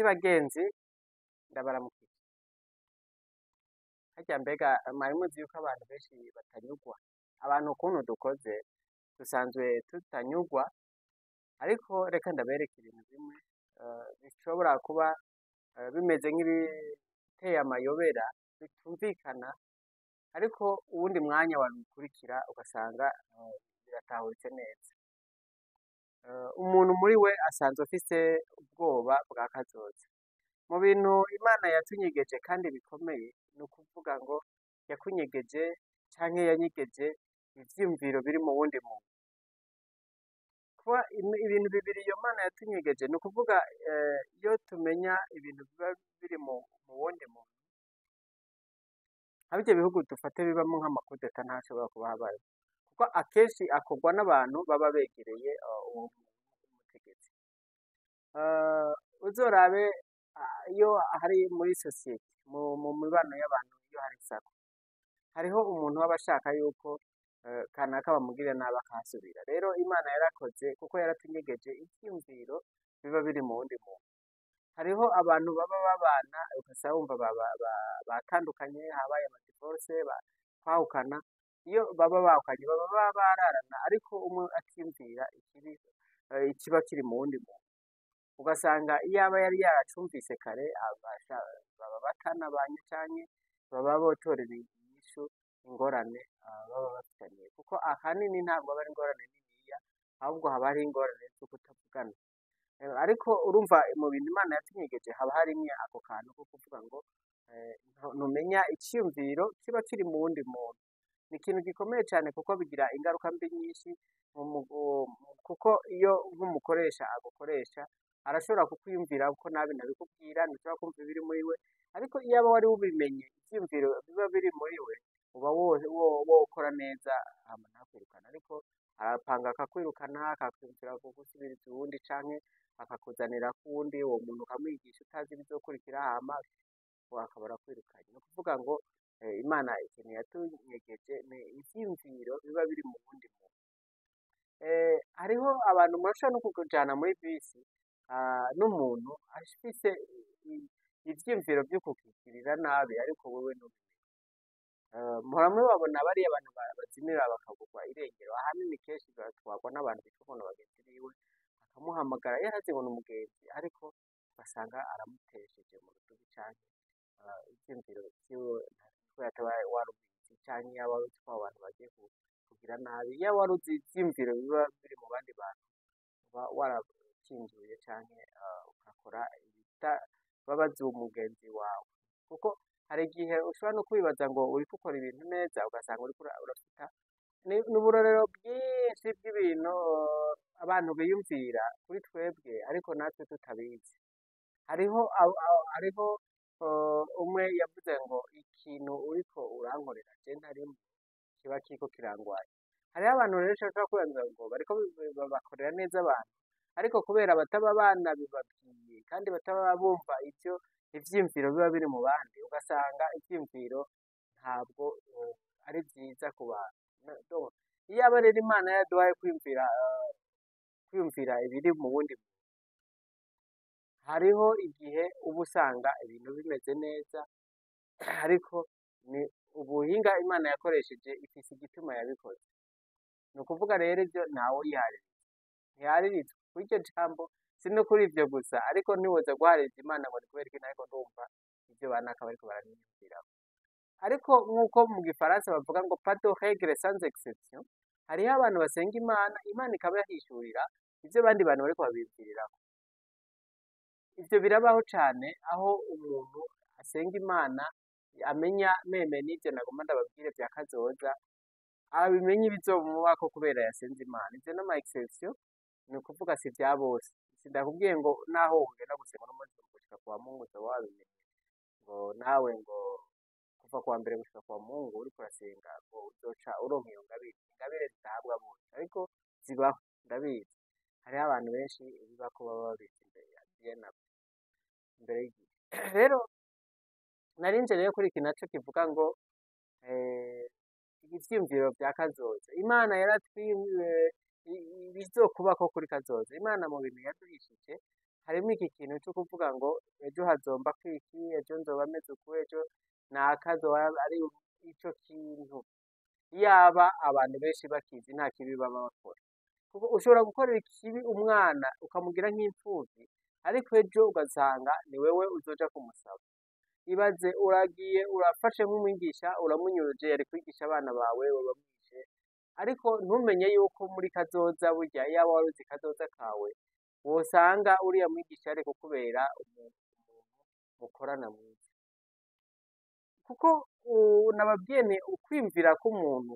Nshuti bagenzi ndabaramukije. Harya mbega mwari muzi yuko abantu benshi batanyurwa? Abantu ukuntu dukoze dusanzwe tutanyurwa, ariko reka ndabereke ibintu bimwe bishobora kuba bimeze nk'ibiteye amayobera bitumvikana, ariko uwundi mwanya wabikurikira ugasanga biratahuritse neza. Umuntu muri we asanzwe afise ubwoba bwa kazoza. Mu bintu Imana yatunyegeje kandi bikomeye, ni ukuvuga ngo yakunyegeje canke yanyegeje ivyiyumviro biri mu wundi muntu. Kuba ibintu bibiri iyo Mana yatunyegeje, ni ukuvuga iyo tumenya ibintu biba biri mu wundi muntu, ab'ivyo bihugu dufate bibamwo nk'amakudeta ntashobora kuba habaye, kuko akenshi akorwa n'abantu baba begereye uwo mutegetsi. Uzorabe iyo hari muri sosiyete, mu mibano y'abantu, iyo hari sako, hariho umuntu aba ashaka yuko kanaka bamugirira nabi akahasubira. Rero Imana yarakoze kuko yaratunyegeje ivyiyumviro biba biri mu wundi muntu. Hariho abantu baba babana ugasanga wumva batandukanye, habaye amadivorce, kwahukana. Iyo baba bahukanye baba bararana, ariko umwe akiyumvira ikiba kiri mu wundi muntu. Ugasanga iyaba yari yaracumvise kare, baba batanabanye canke baba botorera inyishu ingorane baba bafitaniye, kuko ahanini ntabwo aba ari ingorane niniya, ahubwo haba hari ingorane zo kutavugana. Ariko urumva mu bintu Imana yatunyegeje haba harimwo ako kantu ko kuvuga ngo ntumenya iciyumviro kiba kiri mu wundi muntu. Ni ikintu gikomeye cane kuko bigira ingaruka mbi nyinshi, kuko iyo nk'umukoresha agukoresha arashobora kukwiyumvira ko nabi nabikubwira, ntushobora kumva ibiri muri we, ariko iyaba wari ubimenye ivyiyumviro biba biri muri we, uba wokora neza hama ntakwirukane. Ariko arapanga akakwirukana, akakwumvira kugusubiriza uwundi, canke akakuzanira kuwundi, uwo muntu ukamwigisha utazi ibizokurikira, hama akaba arakwirukanye. Ni ukuvuga ngo Imana ikintu yatunyegeje ni ivyiyumviro biba biri mu wundi muntu. Hariho abantu murashobora no kujana muri bisi n'umuntu afise ivyiyumviro vyo kukugirira nabi, ariko wewe ntubimenye. Muhora mubabona bariya abantu bazimira bakabugwa irengero, ahanini kenshi batwarwa n'abantu bitwa ngo n'abagenzi biwe, akamuhamagara yarazi ngo n'umugenzi, ariko ugasanga aramutesheje mu rudubi, canke ivyiyumviro vyiwe ko yataba warubizi, canke yaba azi ko abo bantu bagiye kugira nabi. Iyo wari uzi ivyiyumviro biba biri mu bandi bantu, uba warakinjuye canke ugakora ibitababaza umugenzi wawe, kuko hari igihe ushobora no kwibaza ngo uriko ukora ibintu neza, ugasanga uriko urafita n'uburorero bwinshi bw'ibintu abantu biyumvira kuri twebwe, ariko natwe tutabizi. Hariho umwe yavuze ngo ikintu uriko urankorera je ntarimwo kiba kiriko kirangwanya. Hariho abantu rero ushobora kwibaza ngo bariko bakorera neza abantu, ariko kubera bataba banabibabwiye kandi bataba bumva ivyiyumviro biba biri mu bandi, ugasanga ivyiyumviro ntabwo ari vyiza ku bantu. Iyaba rero Imana yaraduhaye kwiyumvira ibiri mu wundi muntu, hariho igihe uba usanga ibintu bimeze neza, ariko ni ubuhinga Imana yakoresheje, ifise igituma yabikoze. Ni ukuvuga rero ivyo ntawe ntiyaririzwa kuri iryo jambo, si no kuri ivyo gusa, ariko ntiwoza guhaririza Imana ngo ni kubera iki nariko ndumva ivyo banaka bariko baranyiyumviraho. Ariko nk'uko mu gifaransa bavuga ngo pas de règle sans exception, hariho abantu basenga Imana ikaba yahishurira ivyo abandi bantu bariko babiyumvirirako. Ivyo birabaho cane, aho umuntu asenga Imana amenya meme n'ivyo nagomba ndababwire vya kazoza, abimenya ibizomubako kubera yasenze Imana. Ivyo n'ama exception, ni ukuvuga si vya bose. Sindakubwiye ngo naho wogenda gusenga uno munsi gushika kuwa Mungu uzoba wabimenye, ngo nawe ngo kuva kuwa mbere gushika kuwa Mungu uriko urasenga ngo uzoca uronka iyo ngabire. Ingabire zidahabwa bose, ariko zibaho, ndabizi. Hariho abantu benshi bibako baba babizi imbere y'igihe. Rero narinje rero kuri iki naco kivuga ngo ivyiyumviro vya kazoza. Imana yaratwiwe ibizokubako kuri kazoza. Imana mu bintu yaduhishije harimo iki kintu cyo kuvuga ngo ejo hazomba kwiki, ejo nzoba meze uku, ejo naka azoba ari ico kintu. Yaba abantu benshi bakizi nta kibi baba bakora. Kuko ushobora gukorera ikibi umwana ukamugira nk'imfuvyi, ariko ejo ugasanga ni wewe uzoja kumusaba. Ibaze uragiye urafashe nk'umwigisha uramunyuruje yari kwigisha abana bawe wabamwishe, ariko ntumenye yuko muri kazoza burya iyaba wari uzi kazoza kawe wosanga uriya mwigisha yari kukubera umuntu mukorana mwiza. Kuko nababwiye nti ukwiyumvira k'umuntu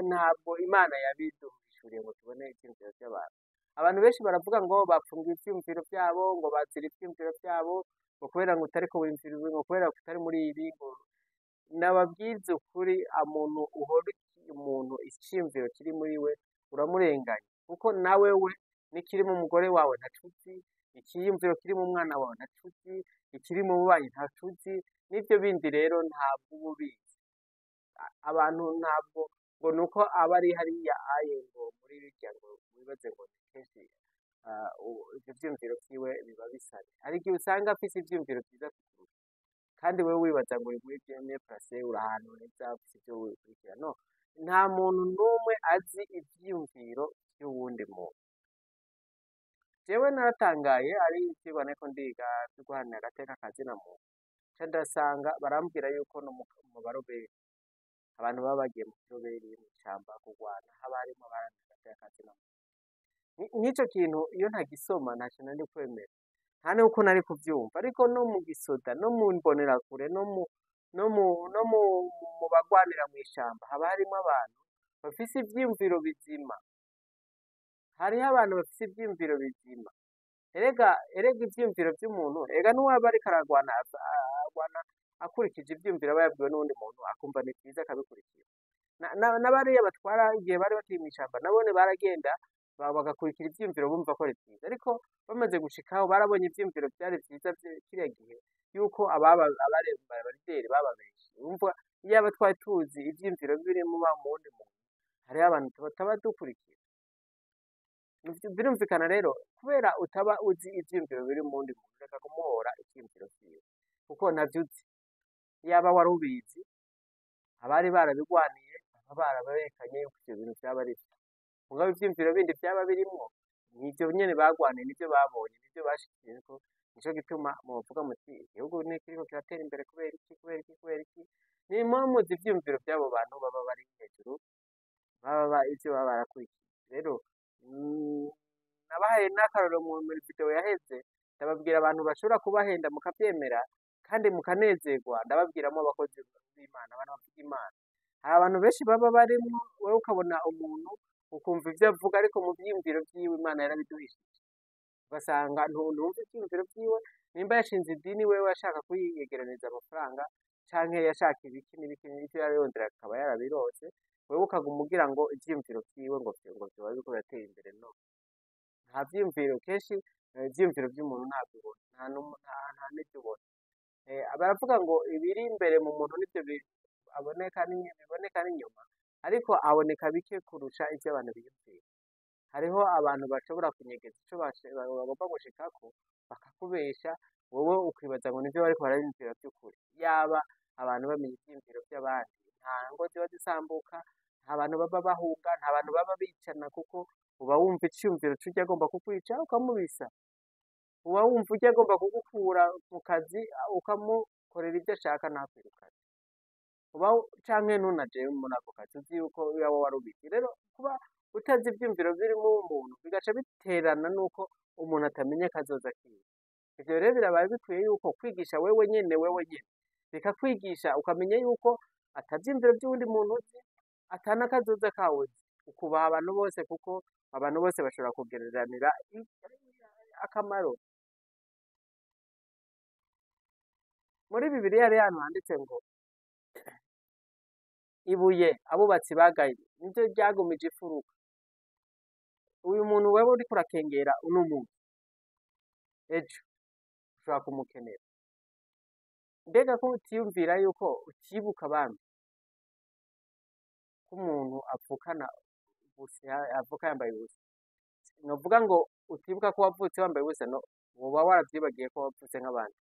ntabwo Imana yabiduhishuriye ngo tubone ivyiyumviro vy'abantu. Abantu benshi baravuga ngo bapfungiwe ivyiyumviro vyabo, ngo bazira ivyiyumviro vyabo, ngo kubera ngo utariko wiyumvira ibi, ngo kubera utari muri ibi, ngo nababwize ukuri umuntu uhora umuntu iciyumviro kiri muri we uramurenganya. Kuko nawe we n'ikiri mu mugore wawe ntacuzi, ikiyumviro kiri mu mwana wawe ntacuzi, ikiri mu bubanyi ntacuzi, n'ivyo bindi rero ntabwo uba ubizi. Abantu ntabwo ngo nuko aba ari hariya aye ngo muri birya ngo wibaze ngo ni kenshi ivyo vyiyumviro vyiwe biba bisane. Hari igihe usanga afise ivyiyumviro vyiza kukurusha, kandi wewe wibaza ngo uri muri bien place, uri ahantu heza ufise ivyo wikurikira. No, nta muntu n'umwe azi ivyiyumviro vy'uwundi muntu. Jewe naratangaye ari ivyigwa nariko ndiga vyo guharanira agateka ka zina muntu, nca ndasanga barambwira yuko no mu baroberi, abantu baba bagiye mu kiroberi mw'ishamba kurwana, haba harimwo abaharanira agateka ka zina muntu. Nk'ico kintu iyo ntagisoma ntaco nari kwemera, nta nuko nari kuvyumva. Ariko no mu gisoda, no mu mbonerakure, no mu bagwanira mw'ishamba haba harimwo abantu bafise ivyiyumviro bizima. Hariho abantu bafise ivyiyumviro bizima. Erega ivyiyumviro vy'umuntu, erega n'uwaba ariko aragwana akurikije ivyiyumviro aba yabwiwe n'uwundi muntu akumva ni vyiza akabikurikira. N'abariya batwara igihe bari bakiri mw'ishamba nabone baragenda bagakurikira ivyiyumviro bumva ko ari vyiza, ariko bamaze gushikaho barabonye ivyiyumviro vyari vyiza kiriya gihe yuko abarideri bababeshe. Urumva iyaba twari tuzi ivyiyumviro biri mu wundi muntu, hariho abantu tutaba dukurikira. Birumvikana rero kubera utaba uzi ivyiyumviro biri mu wundi muntu, reka kumuhora ivyiyumviro vyiwe kuko ntavyo uzi. Iyaba wari ubizi, abari barabigwaniye baba baraberekanye yuko ivyo bintu vyaba ari vyo. Mugabo ivyiyumviro bindi vyaba birimwo nivyo nyene bagwaniye, nivyo babonye, nivyo bashikiyeko. Nico gituma muvuga muti igihugu kiriko kiratera imbere kubera iki, kubera iki, kubera iki. Ni muzi ivyiyumviro vy'abo bantu baba bari hejuru, ivyo baba barakurikiye. Rero nabahaye n'akarorero muri video yaheze, ndababwira abantu bashobora kubahenda mukavyemera kandi mukanezerwa, ndababwiramwo abakozi b'Imana, abantu bavuga Imana. Hari abantu benshi baba barimwo, wewe ukabona umuntu ukumva ivyo avuga, ariko mu vyiyumviro vyiwe Imana yarabiduhishije. Ugasanga ntumva ivyiyumviro vyiwe, nimba yashinze idini wewe ashaka kuyiyegeraniriza amafaranga, canke yashaka ibiki n'ibiki n'ivyo yararondera akaba yarabirose, wewe ukaguma ugira ngo ivyiyumviro vyiwe ngo vyoba biriko biratera imbere. No, nta vyiyumviro kenshi, ivyiyumviro vy'umuntu ntabwo ubona, nta n'ivyo ubona. Baravuga ngo ibiri imbere mu muntu nivyo biboneka n'inyuma, ariko haboneka bike kurusha ivyo abantu biyumvira. Hariho abantu bashobora kunyegeza ico bagomba gushikako bakakubesha, wowe ukibaza ngo nivyo bariko barabiyumvira vy'ukuri. Yaba abantu bamenya ivyiyumviro vy'abandi, nta ngo ziba zisambuka, nta bantu baba bahunga, nta bantu baba bicana, kuko uba wumva iciyumviro c'urya agomba kukwica ukamubisa, uba wumva urya agomba kugukura mu kazi ukamukorera ivyo ashaka ntakwirukane, canke ntunaje muri ako kazi uzi yuko yaba wari ubizi. Rero kuba utazi ivyiyumviro birimwo umuntu bigaca biterana nuko umuntu atamenya kazoza kiwe. Ivyo rero birabaye bikwiye yuko kwigisha wewe nyene bikakwigisha ukamenya yuko ata vyiyumviro vy'uwundi muntu uzi, ata n'akazoza kawe uzi. Ukubaha abantu bose kuko abantu bose bashobora kugereranira akamaro. Muri Bibiliya hari ahantu handitse ngo ibuye abubatsi bagaye niryo ryagumije imfuruka. Uyu muntu wewe uriko urakengera uno muntu, ejo ushobora kumukenera. Mbega ko utiyumvira yuko utibuka abandi, ko umuntu avuka yambaye ubusa. Novuga ngo utibuka ko wavutse wambaye ubusa, no, woba waravyibagiye ko wavutse nk'abandi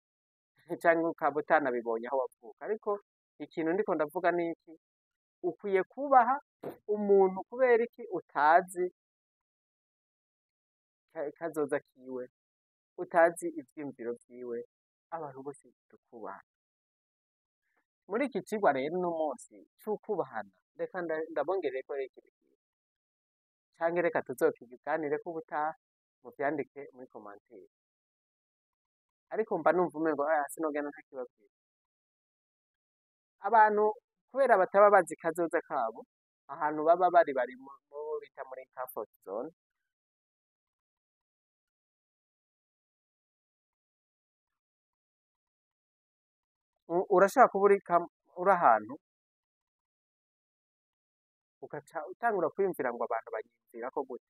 canke ukaba utanabibonye aho wavuka, ariko ikintu ndiko ndavuga ni iki, ukwiye kubaha umuntu kubera iki utazi kazoza kiwe, utazi ivyiyumviro vyiwe, abantu bose tukubaha. Muri iki cigwa rero uno munsi c'ukubahana, reka ndabongereko rero ikintu kimwe, canke reka tuzokiganireko ubutaha, muvyandike muri commentaire. Ariko mba numva umengo sinogenda ntakibabwira. Abantu kubera bataba bazi kazoza kabo, ahantu baba bari mu bita muri comfort zone, urashobora kuba uri ahantu ugaca utangura kwiyumvira ngo abantu banyiyumvirako gute,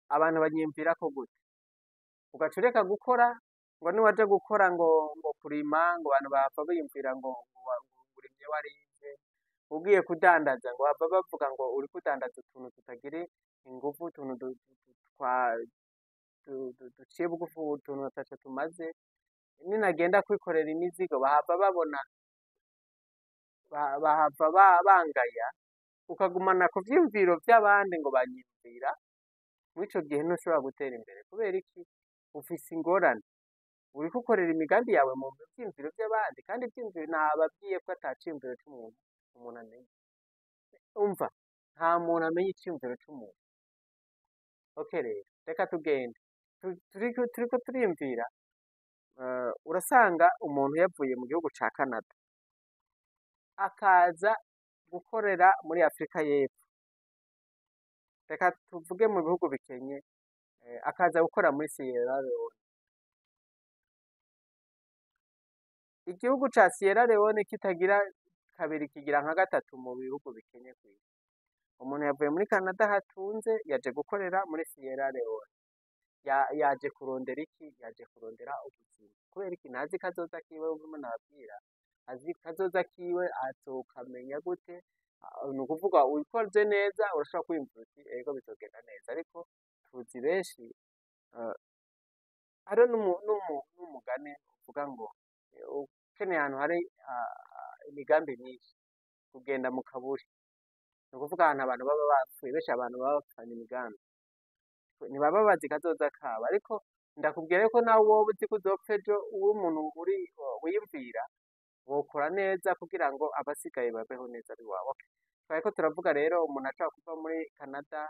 abantu banyiyumvirako gute, ugaca ureka gukora, ngo niwaja gukora ngo kurima ngo abantu bahava biyumvira ngo urimye warize, ugiye kudandaza ngo bava bavuga ngo uriko udandaza utuntu tutagira inguvu, utuntu duciye bugufi, utuntu ataco tumaze, ninagenda kwikorera imizigo bahava babona, bahava bangaya, ukagumana ku vyiyumviro vy'abandi ngo banyiyumvira, mw'ico gihe ntushobora gutera imbere. Kubera iki? Ufise ingorane, uriko ukorera imigambi yawe mu vyiyumviro vy'abandi, kandi ivyiyumviro nababwiye ko ata ciyumviro c'umuntu umuntu amenya. Umva, nta muntu amenya iciyumviro c'umuntu. Okay rero, reka tugende. Turiko turiyumvira, urasanga umuntu yavuye mu gihugu ca Canada, akaza gukorera muri Afrika y'Epfo. Reka tuvuge mu bihugu bikenye, akaza gukora muri Sierra Leone. Igihugu ca Sierra Leone kitagira kabiri kigira nka gatatu mu bihugu bikenye kw'isi. Umuntu yavuye muri Canada hatunze, yaje gukorera muri Sierra Leone. Yaje kurondera iki? Yaje kurondera ubuzima. Kubera iki? Ntazi kazoza kiwe, urumva nababwira, azi kazoza kiwe azokamenya gute? Ni ukuvuga ubikoze neza urashobora kwiyumvira uti ego bizogenda neza, ariko tuzi benshi, hariho n'umugani uvuga ngo ukeneye ahantu hari imigambi myinshi, kugenda mu kaburi. Ni ukuvuga ahantu abantu baba bapfuye, benshi abantu baba bapfanye imigambi, ntibaba bazi kazoza kabo, ariko ndakubwira ko nawe wowe uzi ko uzopfa ejo, uri umuntu wiyumvira, wokora neza kugira ngo abasigaye babeho neza ari wawe. Twariko turavuga rero umuntu ashobora kuva muri Canada,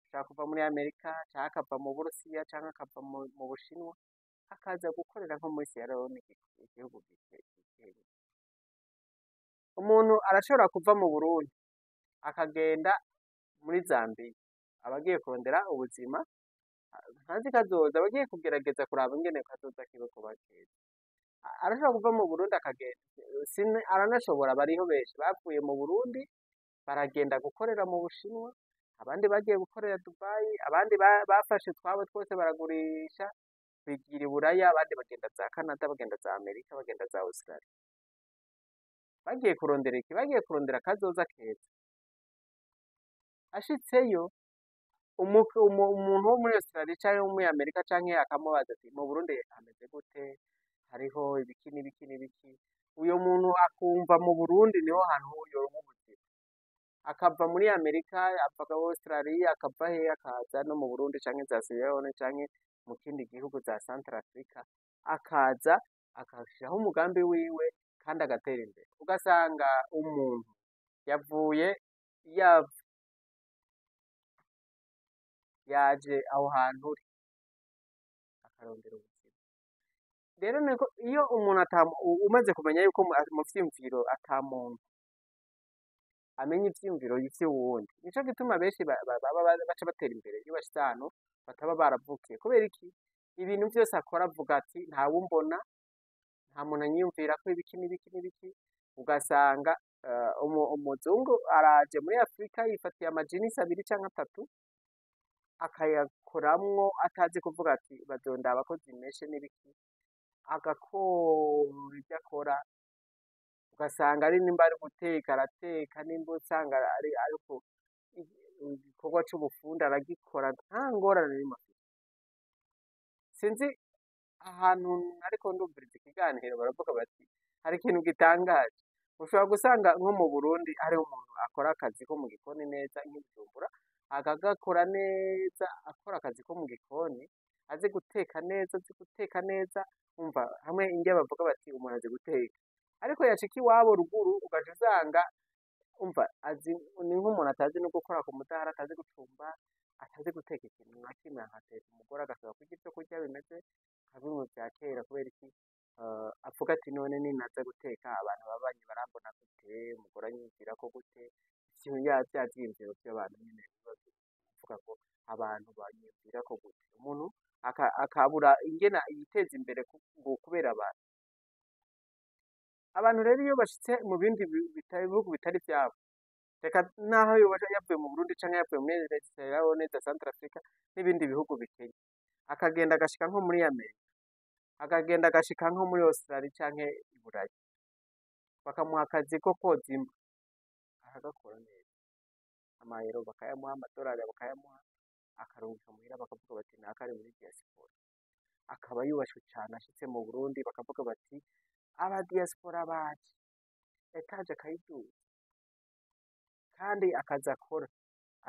ashobora kuva muri Amerika, canke akava mu Burusiya, canke akava mu Bushinwa, akaza gukorera nko muri Sierra Leone, igihugu gikeye. Umuntu arashobora kuva mu Burundi akagenda muri Zambia, abagiye kurondera ubuzima, ntazi kazoza, abagiye kugerageza kuraba ingene kazoza kiwe kuba keza. Arashobora kuva mu Burundi akagenda, aranashobora, bariho benshi bavuye mu Burundi baragenda gukorera mu Bushinwa, abandi bagiye gukorera Dubai, abandi bafashe utwabo twose baragurisha bigira i Buraya, abandi bagenda za Canada, bagenda za Amerika, bagenda za Australia. Bagiye kurondera iki? Bagiye kurondera kazoza keza. Ashitseyo, umuntu wo muri Australia canke wo muri Amerika canke akamubaza ati mu Burundi hameze gute, hariho ibiki n'ibiki n'ibiki, uyo muntu akumva mu Burundi niho hantu yoronka ubuzima, akava muri Amerika, ava Australia, akava hehe akaza no mu Burundi canke za Sierra Leone canke mu kindi gihugu za Central Africa, akaza akashiraho umugambi wiwe kandi agatera imbere. Ugasanga umuntu yavuye yaje aho hantu uri akarondera ubuzima. Rero iyo umuntu umaze kumenya yuko mu vyiyumviro ata muntu amenya ivyiyumviro vy'uwundi, nico gituma benshi baca batera imbere iyo bashitse ahantu bataba baravukiye. Kubera iki? Ibintu vyose akora avuga ati ntawumbona, nta muntu anyiyumvirako ibiki n'ibiki n'ibiki. Ugasanga umuzungu araje muri Afrika yifatiye amajinisi 2 canke 3, akayakoramwo atazi kuvuga ati bazondaba ko zimeshe n'ibiki, agakora ivyo akora, ugasanga ari nimba ari guteka arateka, nimba usanga ariko igikorwa c'ubufundi aragikora nta ngorane n'imwe afise. Sinzi ahantu ariko ndumviriza ikiganiro baravuga bati hari ikintu gitangaje, ushobora gusanga nko mu Burundi hariho umuntu akora akazi ko mu gikoni neza nk'i Bujumbura, akagakora neza, akora akazi ko mu gikoni, azi guteka neza, azi guteka neza, umva hamwe indya bavuga bati umuntu azi guteka, ariko yashika iwabo ruguru ugaca usanga umva azi ni nk'umuntu atazi no gukora ku mudahara, atazi gucumba, atazi guteka ikintu na kimwe, agateka umugore agasaba kurya ivyo kurya bimeze nka bimwe vya kera kubera iki avuga ati none ninaza guteka abantu babanyi barambona gute, umugore anyumvirako gute, vya vyiyumviro vy'abantu nyene bivuga ngo abantu banyumvirako gute, umuntu akabura ingene yiteza imbere kubera abantu. Abantu rero iyo bashitse mu bindi bihugu bitari ivyabo, reka naho yoba yavuye mu Burundi canke yavuye muri Sierra Leone, Centrafrica n'ibindi bihugu bikenya, akagenda agashika nko muri Amerika, akagenda agashika nko muri Australia canke i Burayi, bakamuha akazi ko kwoza imbwa, aragakora neza, amayero bakayamuha, amadolari bakayamuha, akarungika muhira bakavuga bati naka ari muri diaspora, akaba yubashwe cane. Ashitse mu Burundi bakavuga bati aba diaspora baje, etaje akayiduza, kandi akazi akora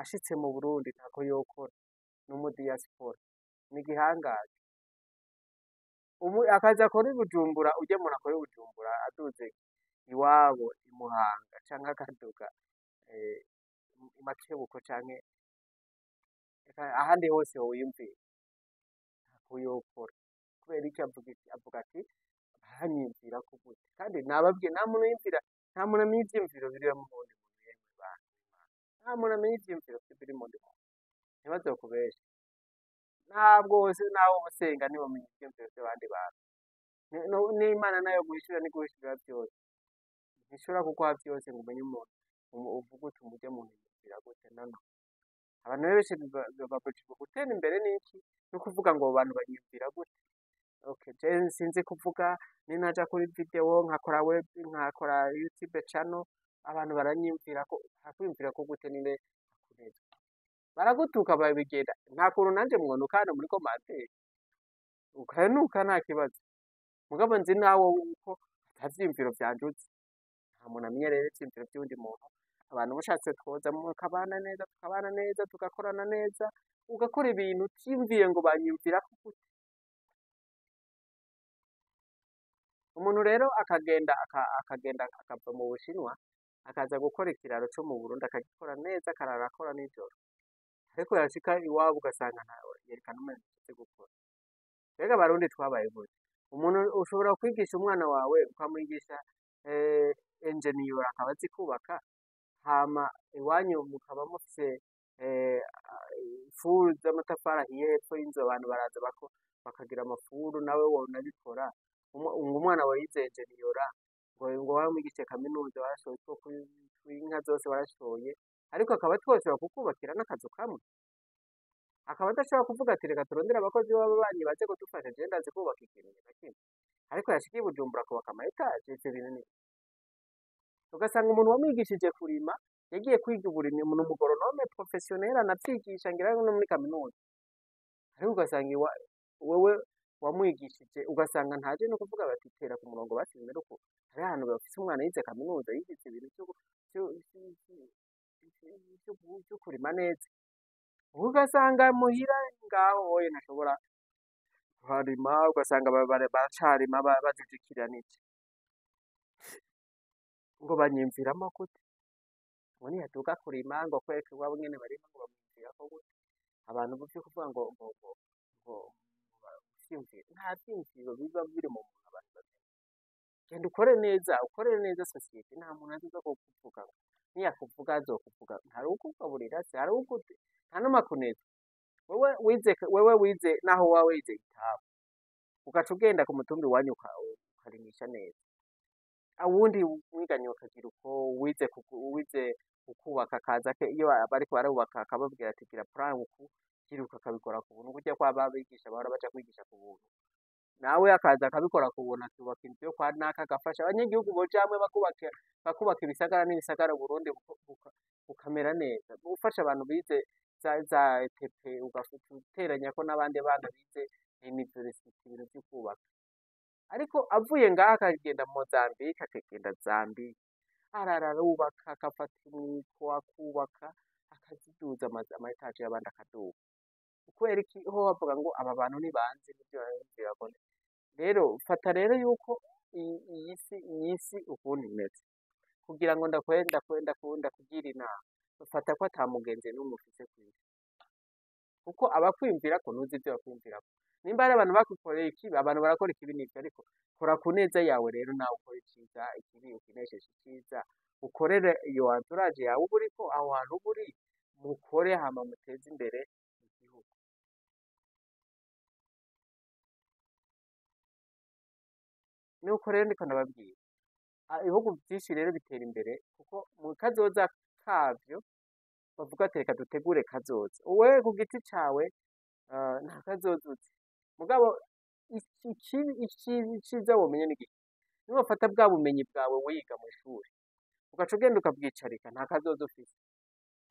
ashitse mu Burundi ntako yokora, n'umu diaspora, ni igihangaza. Akazi akora i Bujumbura, urya muntu akora i Bujumbura aduze iwabo i Muhanga canke akaduga i Makebuko canke ahandi hose wiyumvira, ntako yokora kubera iki? Avuga ati baranyumvirako gute, kandi nababwiye nta muntu yumvira, nta muntu amenya ivyiyumviro biri mu wundi muntu, yemwe bantu b'Imana, nta muntu amenya ivyiyumviro biri mu wundi muntu, ntibazokubeshe, ntabwo nawe usenga ntiwamenya ivyiyumviro vy'abandi bantu, n'Imana nayo guhishura ntiguhishurira vyose, ntishobora kuguha vyose ngo umenye umuntu uvuga uti umurya muntu yumvira gute. Nano abantu benshi babujijwe gutera imbere n'iki no kuvuga ngo abo bantu banyumvira gute. Okay, je sinzi kuvuga, ninaja kuri video nkakora web, nkakora YouTube channel, abantu baranyumvirako, hakwiyumvirako gute ninde akuneze, baragutuka babigenda, nta kuntu nanje mwonuka hano muri commentaire, ukanuka nta kibazo, mugabo nzi nawe uko atavyiyumviro vyandutse, nta muntu amenya rero ivyiyumviro vy'uwundi muntu. Abantu mushatse twoza mukabana neza, tukabana neza, tugakorana neza, ugakora ibintu utiyumviye ngo banyumvirako gute. Umuntu rero akagenda akava mu Bushinwa akaza gukora ikiraro co mu Burundi, akagikora neza, akarara akora nijoro, ariko yashika iwabo ugasanga ntawe yerekana umenye ivyo gukora. Mbega abarundi twabaye gute? Umuntu ushobora kwigisha umwana wawe ukamwigisha engineer akaba azi kubaka, hama iwanyu mukaba mufise ifuru z'amatafari ahiye hepfo y'inzu, abantu baraza bakagira amafuru, nawe wonabikora. Umwana wawe yize engineer ngo wamwigishe kaminuza, warashoye inka zose warashoye, ariko akaba atwoshobora kukubakira n'akazu kamwe, akaba adashobora kuvuga ati reka turondere abakozi b'ababanyi baze kudufasha, je ndazi kubaka ikintu na kimwe, ariko yashika i Bujumbura akubaka ama etaje. Ivyo bintu ni ugasanga umuntu wamwigishije kurima yagiye kwiga uburimyi, umuntu umugoronome professionnel anavyigisha ngira no muri kaminuza, ariko ugasanga wewe wamwigishije ugasanga ntaje no kuvuga bati tera ku murongo basimera uko. Hari ahantu bafise umwana yize kaminuza, yigize ibintu vyo kurima neza, ugasanga muhira ngaho oye ntashobora kuharima, ugasanga baracarima bajujikira n'iki, ngo banyimviramo gute, ngo niyaduga kurima ngo kwereka iwabo nyene barima ngo bamwumvirako gute. Abantu buvyo kuvuga ngo vyiyumviro, nta vyiyumviro biba biri mu muntu. Abantu bavyo genda ukorere neza sosiyete, nta muntu azoza kukuvuga, niyakuvuga azokuvuga, hari ukugaburira se, hari ukute, nta n'amakuneza. Wewe wize naho woba wize igitabo, ugaca ugenda ku mutumba iwanyu ukarimisha neza, awundi mwiganye ukagira uko wize ukubaka akaza ke, iyo bariko barubaka akababwira ati gira plan uku, kiruka akabikora ku buntu, kurya kwa babigisha bahora baja kwigisha ku buntu, nawe akaza akabikora kubona akubaka inzu yo kwa naka agafasha abanyagihugu boja hamwe bakubaka ibisagara n'ibisagara Burundi bukamera neza gufasha abantu bize za ETP ugateranya ko n'abandi bana bize university ibintu vyo kubaka ariko avuye ngaha akagenda Mozambique akagenda Zambia ararubaka agafata imiko akubaka akaziduza ama etaje y'abandi akaduga kubera iki ho bavuga ngo aba bantu ntibanze n'ivyo birabona rero fata rero yuko iyi si ukuntu imeze kugira ngo ndakwenda kugira inama fata ko ata mugenzi n'umwe ufise kw'isi kuko abakwiyumvirako ntuzi ivyo bakwiyumvirako nimba ari abantu bagukoreye ikibi abantu barakora ikibi n'ivyo ariko kora ku neza yawe rero nawe ukore iciza ikibi ukinesheje iciza ukorere iyo entourage yawe uba uriko aho hantu uba uri mukore hama muteze imbere igihugu nuko rero ndiko ndababwira ibihugu vyinshi rero bitera imbere kuko mu kazoza kavyo bavuga ati reka dutegure kazoza wewe ku giti cawe nta kazoza uzi mugabo iciza womenye n'igiki niwafata bwa bumenyi bwawe wiga mw'ishuri ugaca ugenda ukabwicarika nta kazoza ufise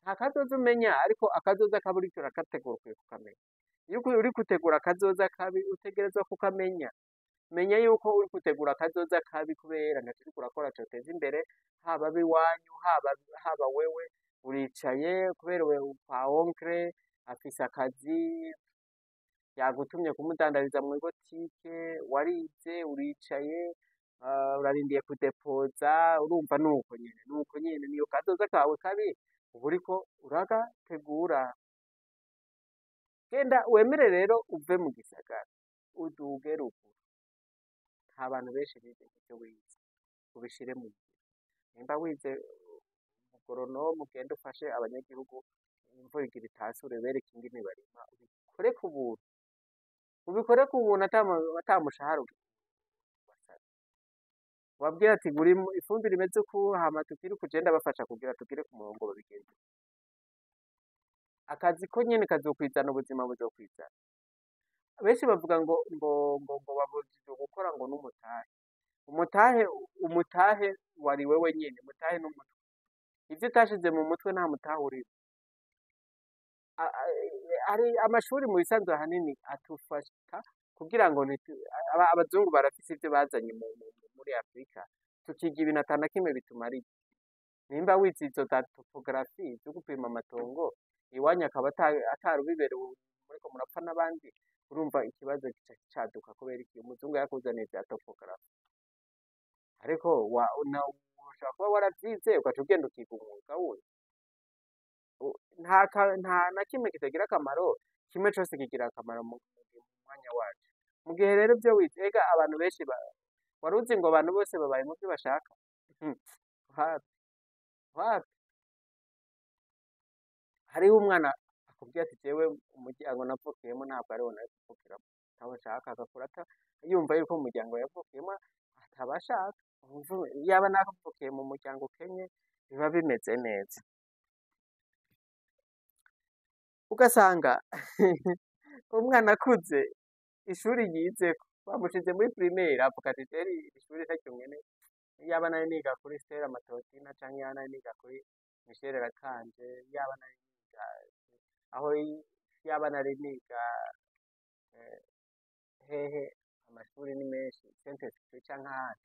nta kazoza umenya ariko akazoza kabi uriko urakategura ukwiye kukamenya iyo uriko utegura akazoza kabi utegerezwa kukamenya menya yuko uriko utegura akazoza kabi kubera ntaco uriko urakora coteza imbere haba ab'iwanyu haba wewe uricaye kubera wewe kwa onkre afise akazi yagutumye kumudandariza mw'ibotike warize uricaye urarindiye kudepoza urumva nuko nyene niyo kazoza kawe kabi uba uriko uragategura genda wemere rero uve mu gisagara uduge ruguru nta bantu benshi bize ivyo wize ubishire mu ngiro nimba wize agronome ugende ufashe abanyagihugu imvura igira itasure bereke ingene barima ubikore ku buntu ata mushahara ubasaba wabwira ati gura ifumbire imeze uku hama tugire uku je ndabafasha kugira tugire ku murongo babigenze akazi ko nyene kazokwizana ubuzima buzokwizana benshi bavuga ngo babujijwe gukora ngo umutahe wari wewe nyene umutahe n'umutwe ivyo utashize mu mutwe nta mutahe urimo hari amashuri mu bisanzwe ahanini atufasha kugira ngo abazungu barafise ivyo bazanye muri Afrika tukiga ibintu ata na kimwe bitumariye nimba wize izo za topografi zo gupima amatongo iwanyu akaba atarubibere muriko murapfa n'abandi urumva ikibazo gica caduka kubera iki umuzungu yakuzaniye vya topografi ariko ushobora kuba waravyize ugaca ugenda ukiga umwuga wundi nta na kimwe kitagira akamaro kimwe cose kigira akamaro mu mwanya wacu mu gihe rero ivyo wize ega abantu benshi wari uzi ngo abantu bose babaye mu vyo bashaka wapi hariho umwana akubwira ati jewe umuryango navukiyemo ntabwo ariwo nari kuvukiramo ntawo nshaka agakura yumva yuko mu muryango yavukiyemo atabashaka yaba nakavukiye mu muryango ukenye biba bimeze neza ugasanga umwana akuze ishuri yizeko bamushize muri primaire avuga ati rero ishuri ntaryo nyene yaba nari niga kuri Stella Matutina canke yaba nari niga kuri Michel Rakanje yaba nari niga aho yaba nari niga hehe amashuri ni menshi Saint-Esprit canke ahandi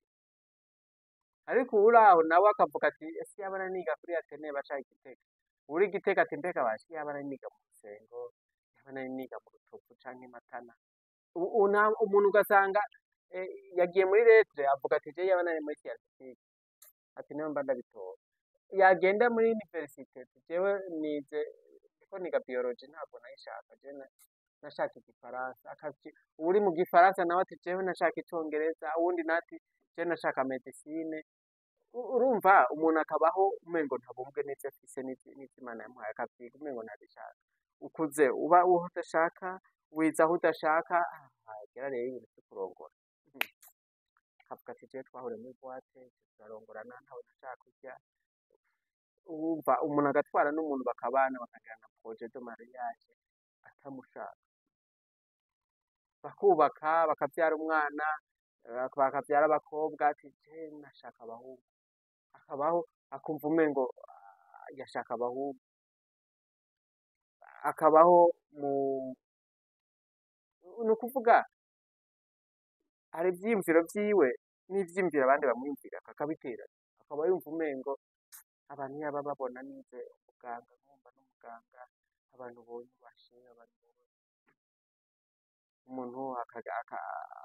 ariko uraho nawe akavuga ati ese yaba nari niga kuri Atene baca Igitega uri Gitega ati mbega bashi yaba nari niga mu Rusengo yaba nari niga mu Rutovu canke Matana umuntu ugasanga yagiye muri lettre avuga ati je yaba nari muri scientifique ati niyo mba ndabitora yagenda muri université jewe nize ko niga biologie ntabwo nayishaka je nashaka igifaransa uri mu gifaransa nawe ati jewe nashaka icongereza uwundi nati je nashaka medicine urumva umuntu akabaho umengo ntabumbwe n'ivyo afise n'Imana yamuhaye akavyiga umengo ntabishaka ukuze uba uho udashaka wiza aho udashaka hagera rero ibintu vyo kurongora kavuga ati jewe twahuriye muri boîte turarongorana ntawe nashaka kurya urumva umuntu agatwara n'umuntu bakabana bakagirana projet de mariage atamushaka bakubaka bakavyara umwana, bakavyara abakobwa, ati je nashaka abahungu, akabaho akumva umengo yashaka abahungu, akabaho ni ukuvuga hari ivyiyumviro vyiwe n'ivyiyumviro abandi bamwiyumvira akabiteranya, akaba yumva umengo abantu yaba babona nize umuganga nkumva n'umuganga, abantu bonyubashe, abantu umuntu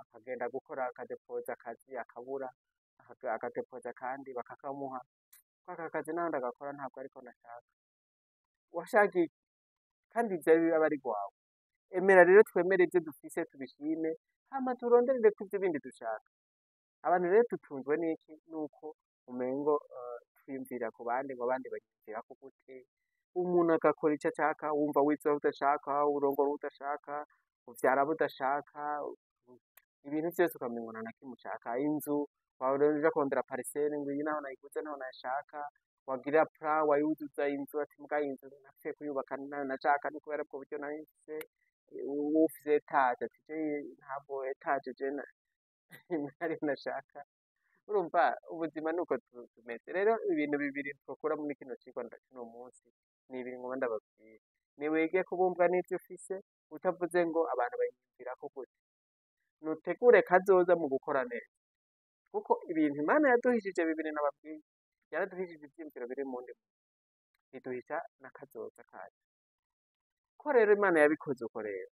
akagenda gukora akadepoza akazi akabura, agadepoza kandi bakakamuha, aka kazi naho ndagakora ntabwo ariko nashaka, washaka iki? Kandi ivyo biba ari gwawe. Emera rero twemere ivyo dufise tubishime, hama turonderere ko ivyo bindi dushaka. Abantu rero tutunzwe n'iki? Nuko umengo twiyumvira ku bandi ngo abandi banyumvirako gute, umuntu agakora ico ashaka, wumva wize aho udashaka, urongora aho udashaka, uvyara abo udashaka, ibintu vyose ukamengo nta na kimwe ushaka, inzu waja kurondera parisere ngo iyi naho nayiguze naho nayishaka, wagira plan wayuzuza inzu ati mbwa iyi nzu napfuye kuyubaka nayo nashaka ni kubera bwo buryo nari mfise, ufise etage ati je ntabwo etage je ntari nashaka, urumva ubuzima nuko tumeze. Rero ibintu bibiri twokura muri kino cigwa cuno munsi ni ibiri ngomba ndababwira, niwige kubumbwa n'ivyo ufise utavuze ngo abantu banyumvirako gute, nutegure kazoza mu gukora neza, kuko ibintu Imana yaduhishije bibiri nababwiye, yaraduhishije ivyiyumviro biri mu ndimi, iduhisha n'akazoza kacu. Ko rero Imana yabikoze uko rero,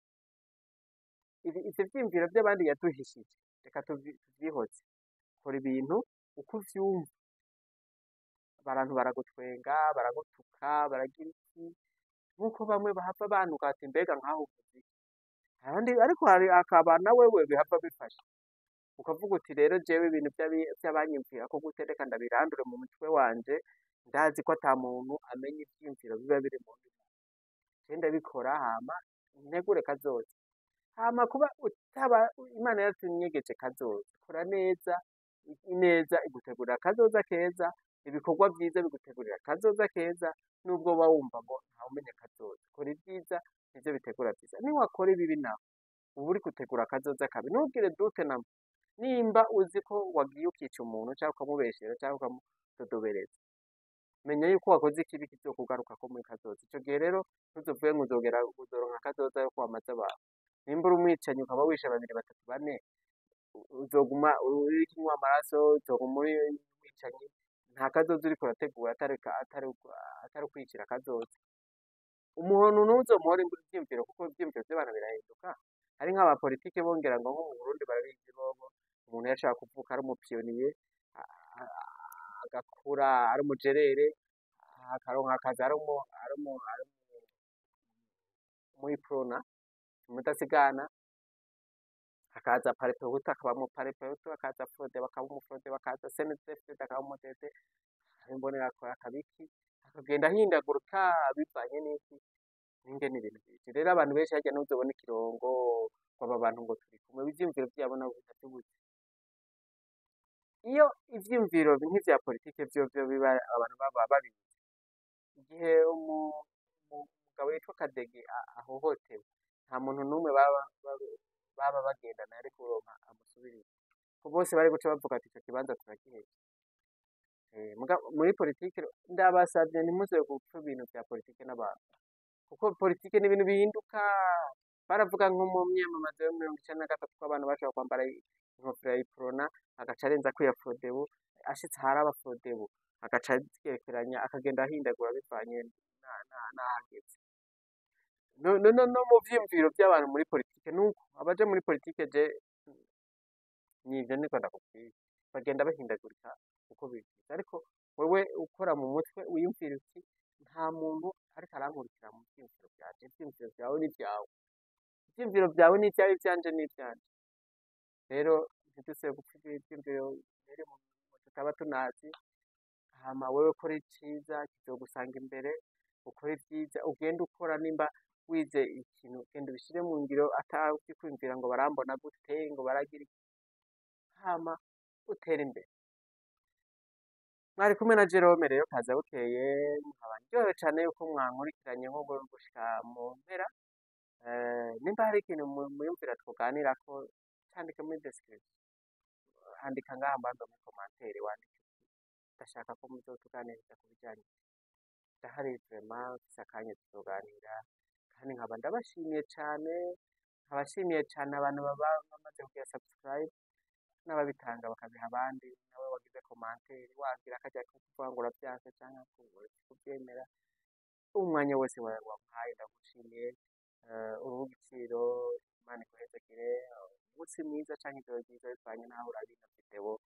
ivyo vyiyumviro vy'abandi yaduhishije reka tuvyihoze, kora ibintu uko uvyumva, abantu baragutwenga, baragutuka, baragira iki, nkuko bamwe bahava banuka ati mbega nkaho uvuze iki, abandi ariko hari akaba na wewe bihava bifasha, ukavuga uti rero jewe ibintu vy'abanyumvirako gute reka ndabirandure mu mutwe wanje, ndazi ko ata muntu amenya ivyiyumviro biba biri mu ndimi, je ndabikora hama ntegure kazoza, hama kuba Imana yaratunyegeje kazoza, kora neza, ineza igutegurira kazoza keza, ibikorwa vyiza bigutegurira kazoza keza, nubwo uba wumva ngo ntawumenya kazoza, kora ivyiza nivyo bitegura vyiza, niwakora ibibi naho uba uriko utegura kazoza kabi, ntugire dute namba, nimba uzi ko wagiye ukica umuntu canke ukamubeshera canke ukamudodobereza, menya yuko wakoze ikibi kizokugarukako muri kazoza, ico gihe rero ntuzovuge ngo uzoronka kazoza yo kwamaza abantu, nimba uri umwicanyi ukaba wishe babiri batatu bane, uzoguma uriko unywa amaraso, uzoguma uri umwicanyi, nta kazoza uriko urategura atari ukwicira kazoza. Umuntu ntuzomuhora ivyiyumviro kuko ivyiyumviro vy'abantu birahinduka, hari nk'abapolitike bongera ngo nko mu Burundi barabizi bobo, umuntu yashaka kuvuka ari umupiyoniye, agakura ari umujerere, akaronka akazi ari umuyiprona, umudasigana, hakaza parepehutu akaba umuparepehutu, hakaza frode bakaba umufrode, bakaza senedefide akaba umudede, imbonerakure akabiki, akagenda ahindagurika bivanye n'iki n'ingene ibintu bije. Rero abantu benshi harya ntuzobona ikirongo ngo aba bantu ngo turi kumwe, ivyiyumviro vyabo nabo bitavyubuze. Iyo ivyiyumviro nk'ivya politike vyovyo biba abantu baba babizi, igihe umugabo yitwa Kadege ahohotewe, nta muntu n'umwe baba bagendana ariko uronka amusubirira, ko bose bari guca bavuga ati ico kibanza turakiheza. Muri politike ndabasavye ntimuze gupfa ibintu vya politike n'abantu, kuko politike ni ibintu bihinduka, baravuga nko mu myamamazo yo 1993 ko abantu bashobora kwambara inkofero ya iprona agaca arenzako iya frodebu, ashitse ahari aba frodebu agaca agerekeranya akagenda ahindagura bivanye n'ahageze. No mu vyiyumviro vy'abantu muri politike nuko abaja muri politike je nivyo niko ndakubwiye, bagenda bahindagurika uko bifuza, ariko wewe ukora mu mutwe wiyumvira uti nta muntu ariko arankurikira mu vyiyumviro vyanje, ivyiyumviro vyawe ni vyawe, ivyiyumviro vyawe ni ivyawe, ivyanje ni ivyanje. Rero ntidusebe gupfa ivyiyumviro biri mu tutaba tunazi, hama wewe kora iciza kizogusanga imbere, ukore ivyiza, ugende ukora, nimba wize ikintu genda ubishire mu ngiro atazi kwiyumvira ngo barambona gute, ngo baragira iki, hama utere imbere. Mwari kumwe na Jerome rero kaza bukeye, nkaba ndyohewe cane yuko mwankurikiranye nko gushika mu mpera, nimba hari ikintu muyumvira twoganirako candike muri description, andika ngaha mbanza muri commentaire wandike uti ndashaka ko muzotuganiriza ku bijanye ndahari vraiment mfise akanya tuzoganira kandi nkaba ndabashimiye cane, nkabashimiye cane abantu baba bamaze kugira subscribe n'ababitanga bakabiha abandi, nawe wagize commentaire wagira akarya ko kuvuga ngo uravyanse canke kuvyemera, umwanya wose wampaye ndagushimiye, uruha igiciro, Imana iguhezagire, umunsi mwiza canke ijoro ryiza bivanye n'aho urabira video.